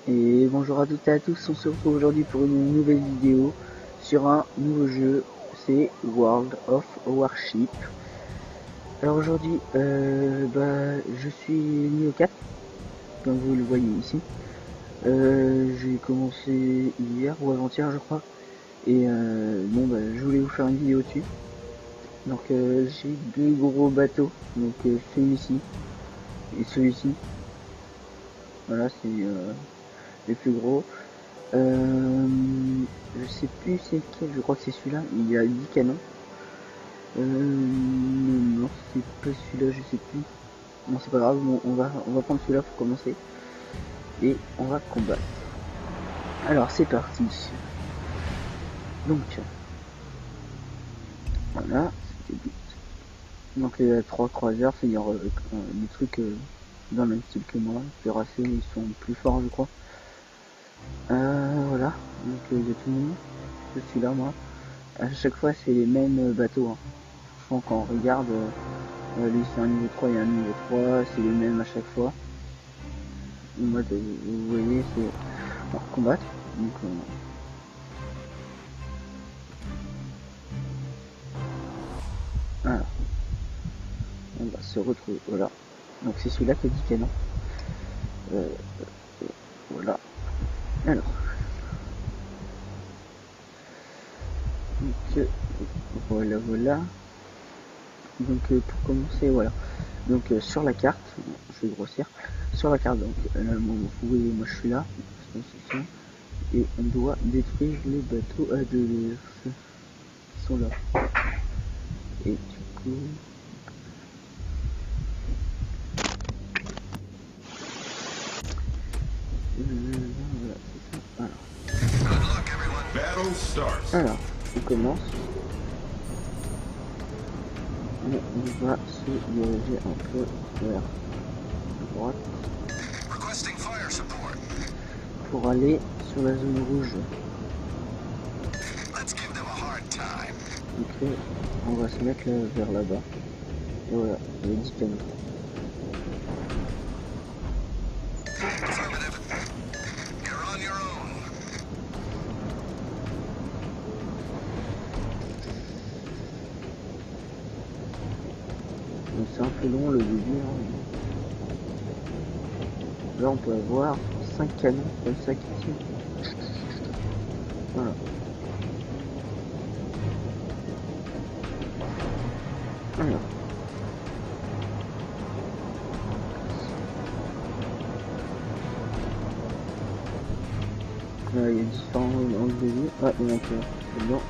Et bonjour à toutes et à tous, on se retrouve aujourd'hui pour une nouvelle vidéo sur un nouveau jeu, c'est World of Warship. Alors aujourd'hui, je suis niveau 4, comme vous le voyez ici. J'ai commencé hier ou avant-hier je crois, et je voulais vous faire une vidéo dessus. Donc j'ai deux gros bateaux, donc celui-ci et celui-ci. Voilà, c'est les plus gros. Je sais plus c'est lequel, je crois que c'est celui-là, il y a 10 canons. Non, c'est pas celui-là, je sais plus. Bon, c'est pas grave, bon, on va prendre celui-là pour commencer. Et on va combattre. Alors, c'est parti. Donc, voilà. Donc, il y a 3 croiseurs, c'est-à-dire des trucs dans le même style que moi. Les racés, ils sont plus forts, je crois. Voilà, donc il y a tout le monde. Je suis là, moi. À chaque fois, c'est les mêmes bateaux. Hein. Franchement, quand on regarde, lui c'est un niveau 3 et un niveau 3, c'est les mêmes à chaque fois. En mode, vous voyez, c'est combattre. Donc, voilà. On va se retrouver. Voilà. Donc, c'est celui-là qui a 10 canons. Voilà. Alors. Donc, voilà. Donc pour commencer, voilà. Donc sur la carte, je vais grossir. Sur la carte, donc vous voyez, moi je suis là, et on doit détruire les bateaux adverses qui sont là. Et du coup, voilà, c'est ça. Alors, on commence. Et on va se diriger un peu vers droite pour aller sur la zone rouge. Ok, on va se mettre là, vers là-bas. Et voilà, il y a 10 canons. Donc c'est un peu long le début. Hein. Là on peut avoir 5 canons comme ça qui tirent. Voilà. Alors. Là il y a différents angles de vue. Ah il y en a que c'est bon.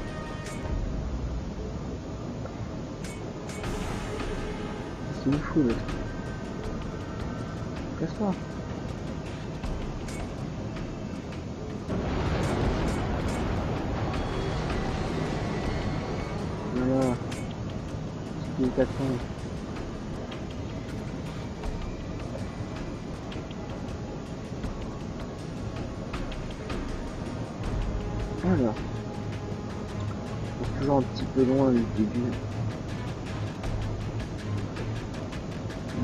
C'est une fou l'autre. Casse-toi. Voilà. C'est 400. Alors. C'est toujours un petit peu long le début.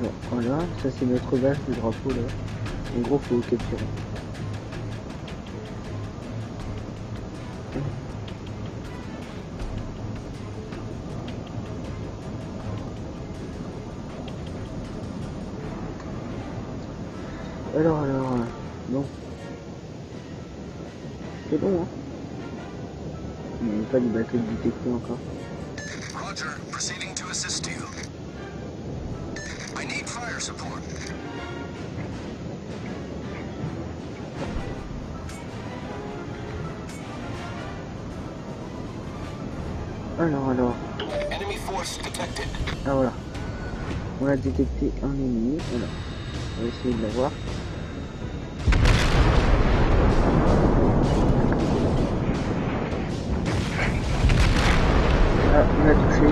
Bon, voilà, ça c'est notre base de drapeau là. En gros faut capturer. Alors, bon. C'est bon, hein. Il n'y a pas de bateau détecté encore. Roger, proceeding to assist you. I need fire support. Alors. Enemy force detected. Ah voilà. On a détecté un ennemi. Voilà. On va essayer de l'avoir. Ah, on a touché.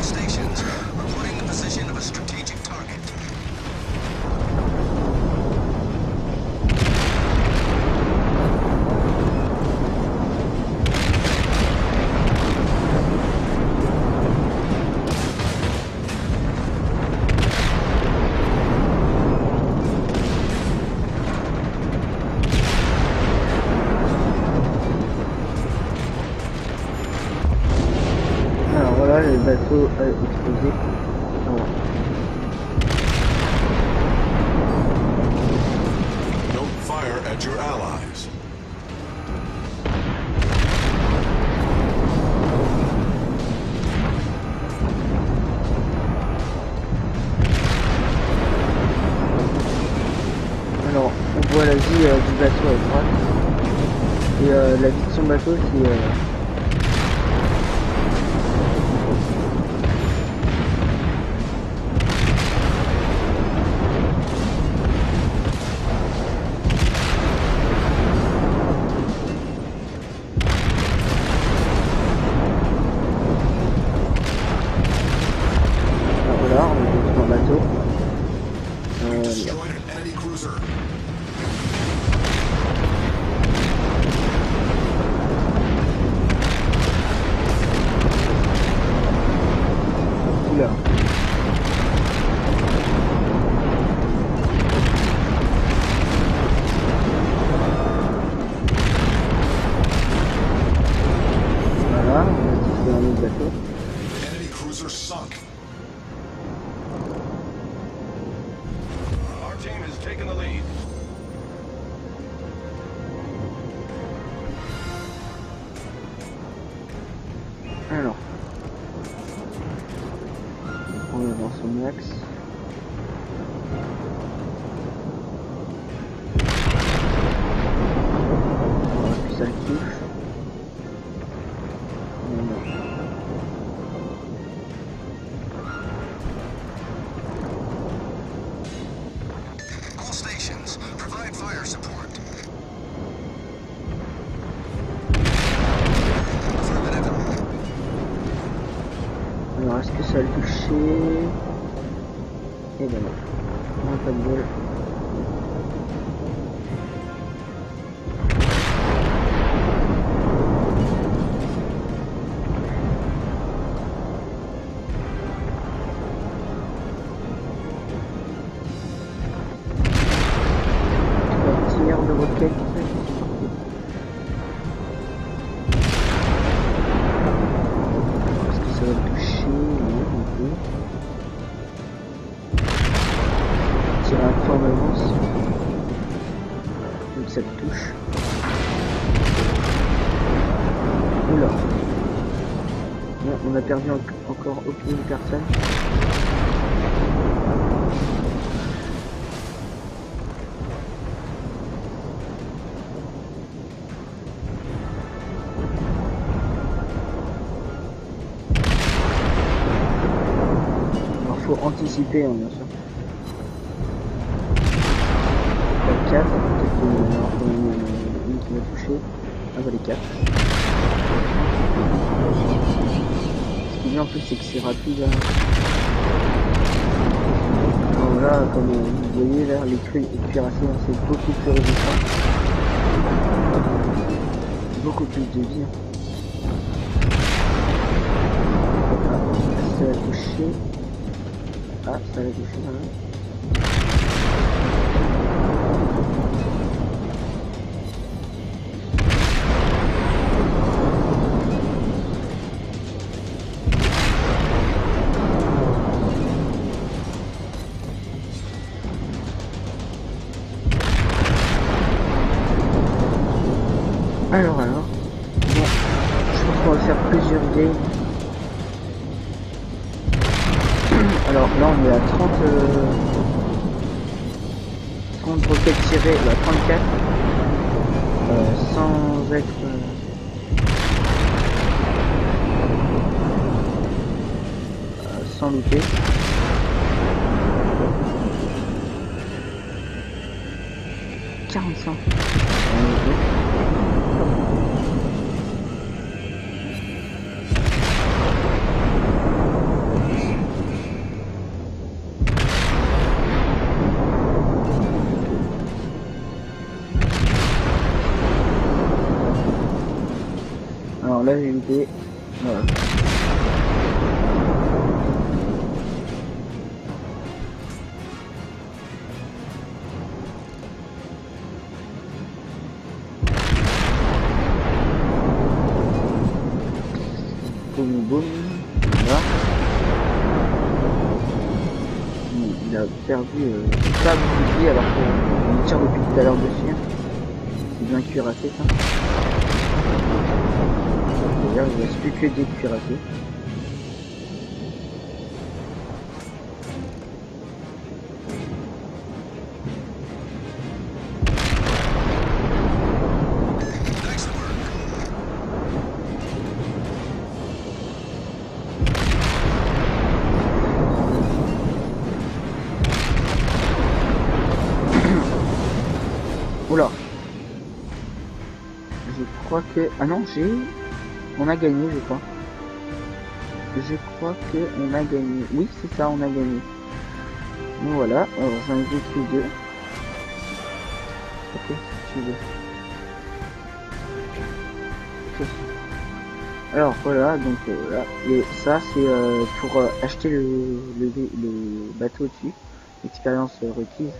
Stations reporting the position of a strategic target. bateau a explosé. Voilà. Don't fire at your allies. Alors, on voit la vie du bateau à droite. Et la vie de son bateau, c'est... Voilà, on est dans le bateau. Destroyed an enemy cruiser. Oula. Voilà, on a tiré un autre bateau. Enemy cruiser sunk. Our team has taken the lead. Alors, on est dans son axe. Voilà, puis ça le touche. Voilà. All stations, provide fire support. Affirmative. Alors, est-ce que ça a touché? Eh ben non, on n'a pas de bol. Tir de roquette. Est-ce que ça va le toucher? Non, non plus. Tire un peu en avance. Donc ça le touche. Oula. Bon, on a perdu encore aucune personne. Alors faut anticiper hein, bien sûr. 4, peut-être qu'il y en a une qui m'a touché. Ah bah les 4. Ce qui est bien en plus c'est que c'est rapide. Hein. Alors là, comme vous voyez là, les cuirassés hein, c'est beaucoup plus résistant. Beaucoup plus de vie. Ah, ça a touché. Ah, ça l'a touché quand même. Alors, bon, je pense qu'on va faire plusieurs games. Alors là on est à 30 roquettes tirées, bah 34, sans être... sans louper. « 45 ». Alors là j'ai loupé. Voilà. Boum boum. Voilà. il a perdu pas beaucoup de vie alors qu'on tire depuis tout à l'heure dessus. C'est bien cuirassé ça. D'ailleurs il ne reste plus que des cuirassés. Oula. Je crois que... Ah non, on a gagné, je crois. Je crois que on a gagné. Oui, c'est ça, on a gagné. Donc voilà, alors j'en ai détruit 2. Ok, si tu veux. Ok. Alors voilà, donc voilà. Et ça c'est pour acheter le bateau au-dessus. Expérience requise.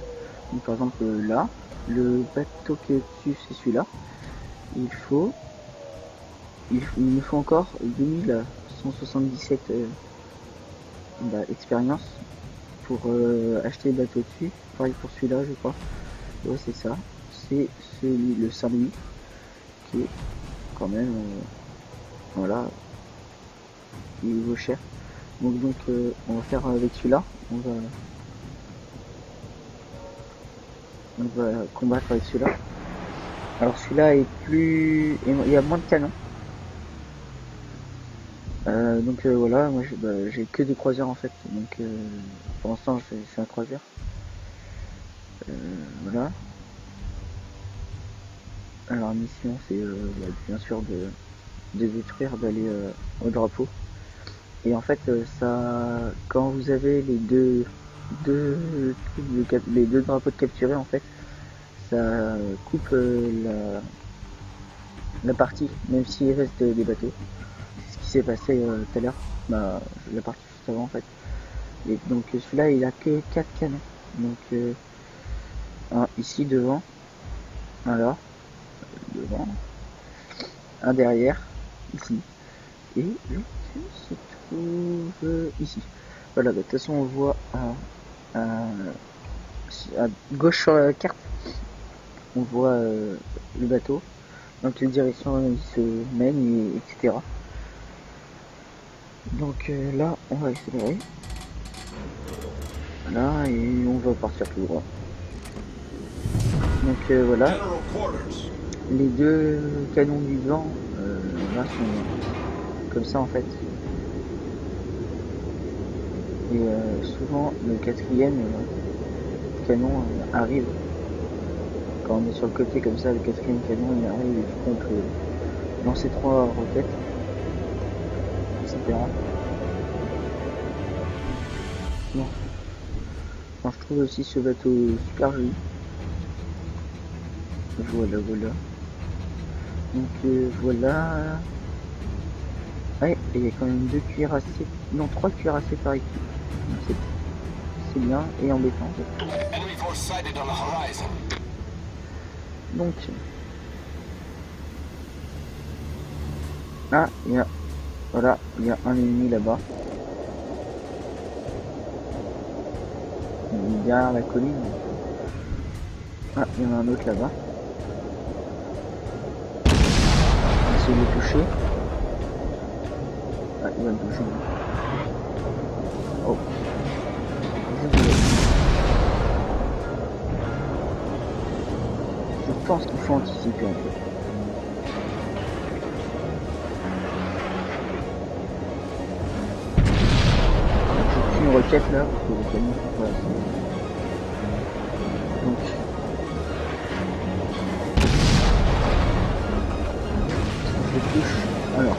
Donc par exemple là, le bateau qui est au-dessus c'est celui-là. Il me faut encore 2177 expérience pour acheter le bateau dessus. Pareil pour celui-là je crois. Ouais c'est ça. C'est celui, le Saint-Louis, qui est quand même voilà, il vaut cher. Donc on va faire avec celui-là. On va combattre avec celui-là. Alors celui-là est plus... il y a moins de canons. Donc voilà, moi j'ai que des croiseurs en fait. Donc pour l'instant c'est un croiseur. Voilà. Alors la mission c'est bien sûr de détruire, d'aller au drapeau. Et en fait ça, quand vous avez les deux drapeaux de capturer en fait, ça coupe la partie, même s'il reste des bateaux. C'est ce qui s'est passé tout à l'heure, la partie juste avant en fait. Et donc celui-là il a que 4 canons. Donc un ici devant, un là, devant, un derrière, ici, et l'autre se trouve ici. Voilà, de toute façon on voit à gauche sur la carte, on voit le bateau, dans quelle direction il se mène, etc. Donc là on va accélérer, voilà, et on va partir tout droit. Donc voilà, les deux canons du vent là sont comme ça en fait. Et souvent le quatrième canon arrive quand on est sur le côté comme ça. Le quatrième canon il arrive et du coup on peut lancer 3 roquettes, etc. Bon. Enfin, je trouve aussi ce bateau super joli. Voilà. Donc voilà. Ouais, il y a quand même 2 cuirassés, non 3 cuirassés par équipe. C'est bien et embêtant. Donc ah, il y a un ennemi là-bas. Derrière la colline. Ah, il y en a un autre là-bas. On va essayer de le toucher. Ah, il va me toucher. Oh. Je pense qu'il faut anticiper un peu. J'ai une roquette là, parce que le canon c'est pas assez. Donc je touche. Alors,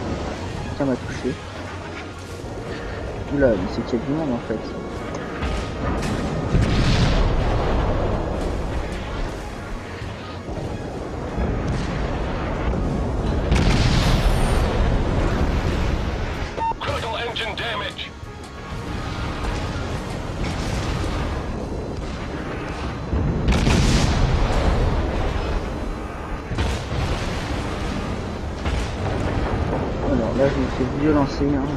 ça m'a touché. Oula, mais c'est qu'il y a du monde en fait. Alors là, je me fais violencer. Hein.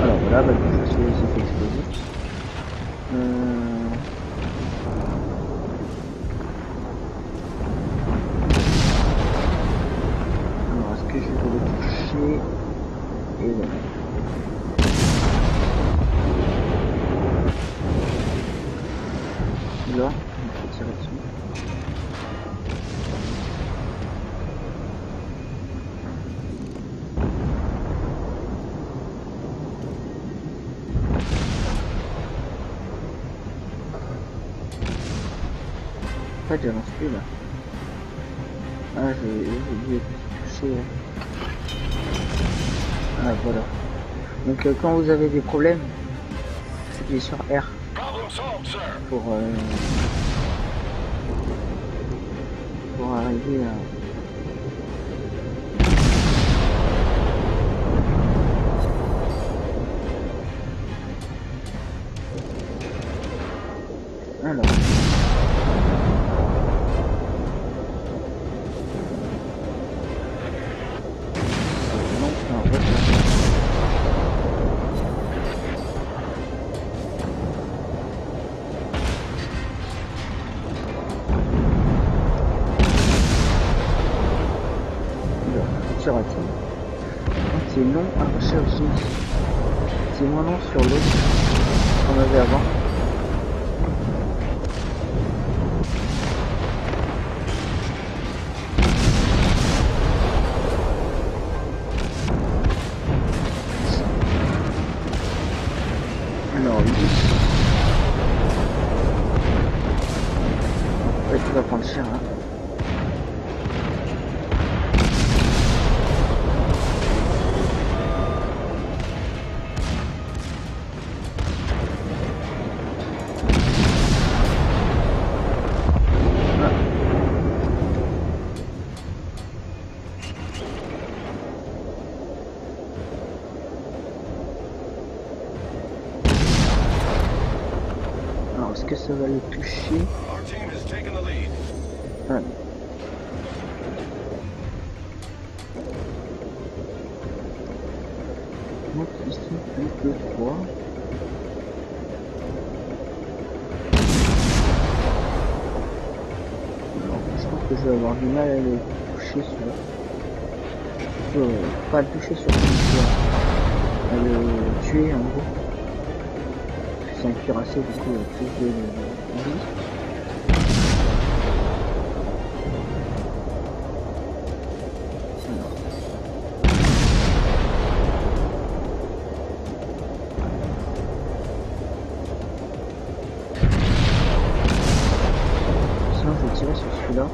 Alors voilà, bah, je suis les effets explosifs. Alors est-ce que je vais le toucher? Et voilà. Là, on peut tirer dessus. En fait, j'avance plus là. Ah, j'ai oublié de toucher. Ah, voilà. Donc, quand vous avez des problèmes, appuyez sur R pour arriver à. Alors. C'est long à rechercher. C'est moins long sur l'autre qu'on avait avant. Alors lui, en fait, il va prendre cher. Hein. Est-ce que ça va le toucher? Ah. Donc ici plus que 3. Alors, je pense que je vais avoir du mal à le toucher sur... pas le toucher sur à le tuer en gros. C'est un cuirassé du coup plus de vie. Sinon je vais tirer sur celui-là.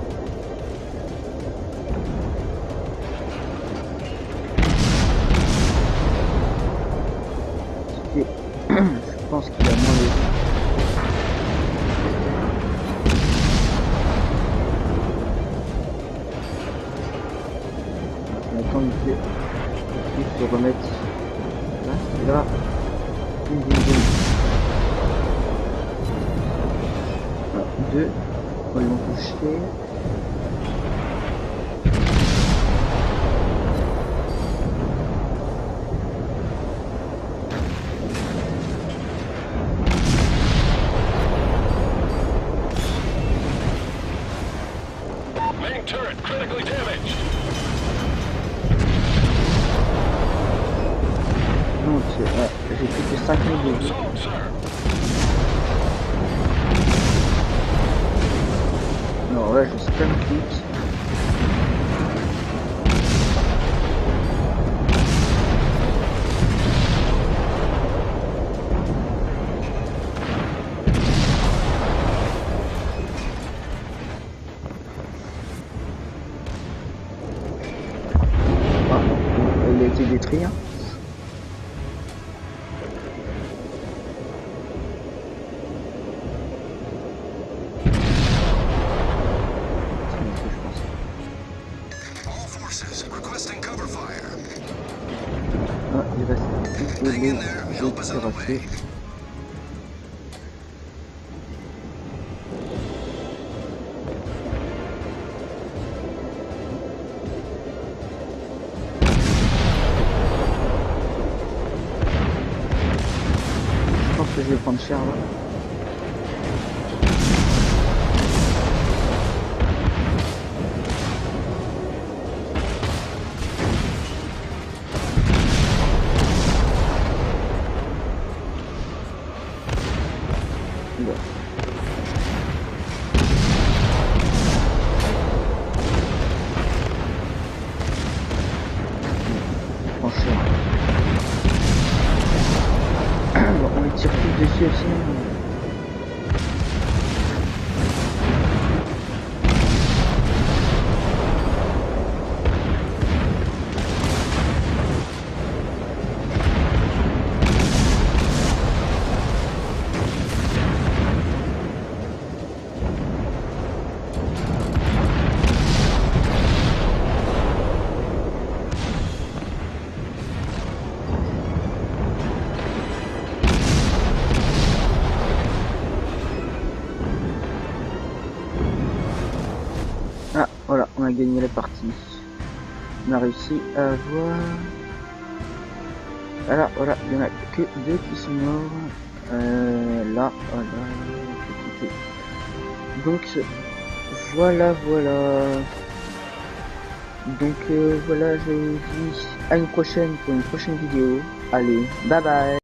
Je pense qu'il a moins de vie. Maintenant il faut remettre là, là. Boum, boum, boum. Voilà, 2 quand ils vont toucher. Turret critically damaged. Non, j'ai plus que 5 000 de vie. Non, là je stun click. Il a été détruit. Hein. Ah, il reste plus de les cuirassés. je vais prendre cher là. Bon. Franchement. Bon, on les tire tous dessus aussi. Ah, voilà, on a gagné la partie. On a réussi à avoir... Alors, voilà, il n'y en a que 2 qui sont morts. Là, voilà. Donc, voilà. Donc, voilà, je vous dis à une prochaine pour une prochaine vidéo. Allez, bye bye.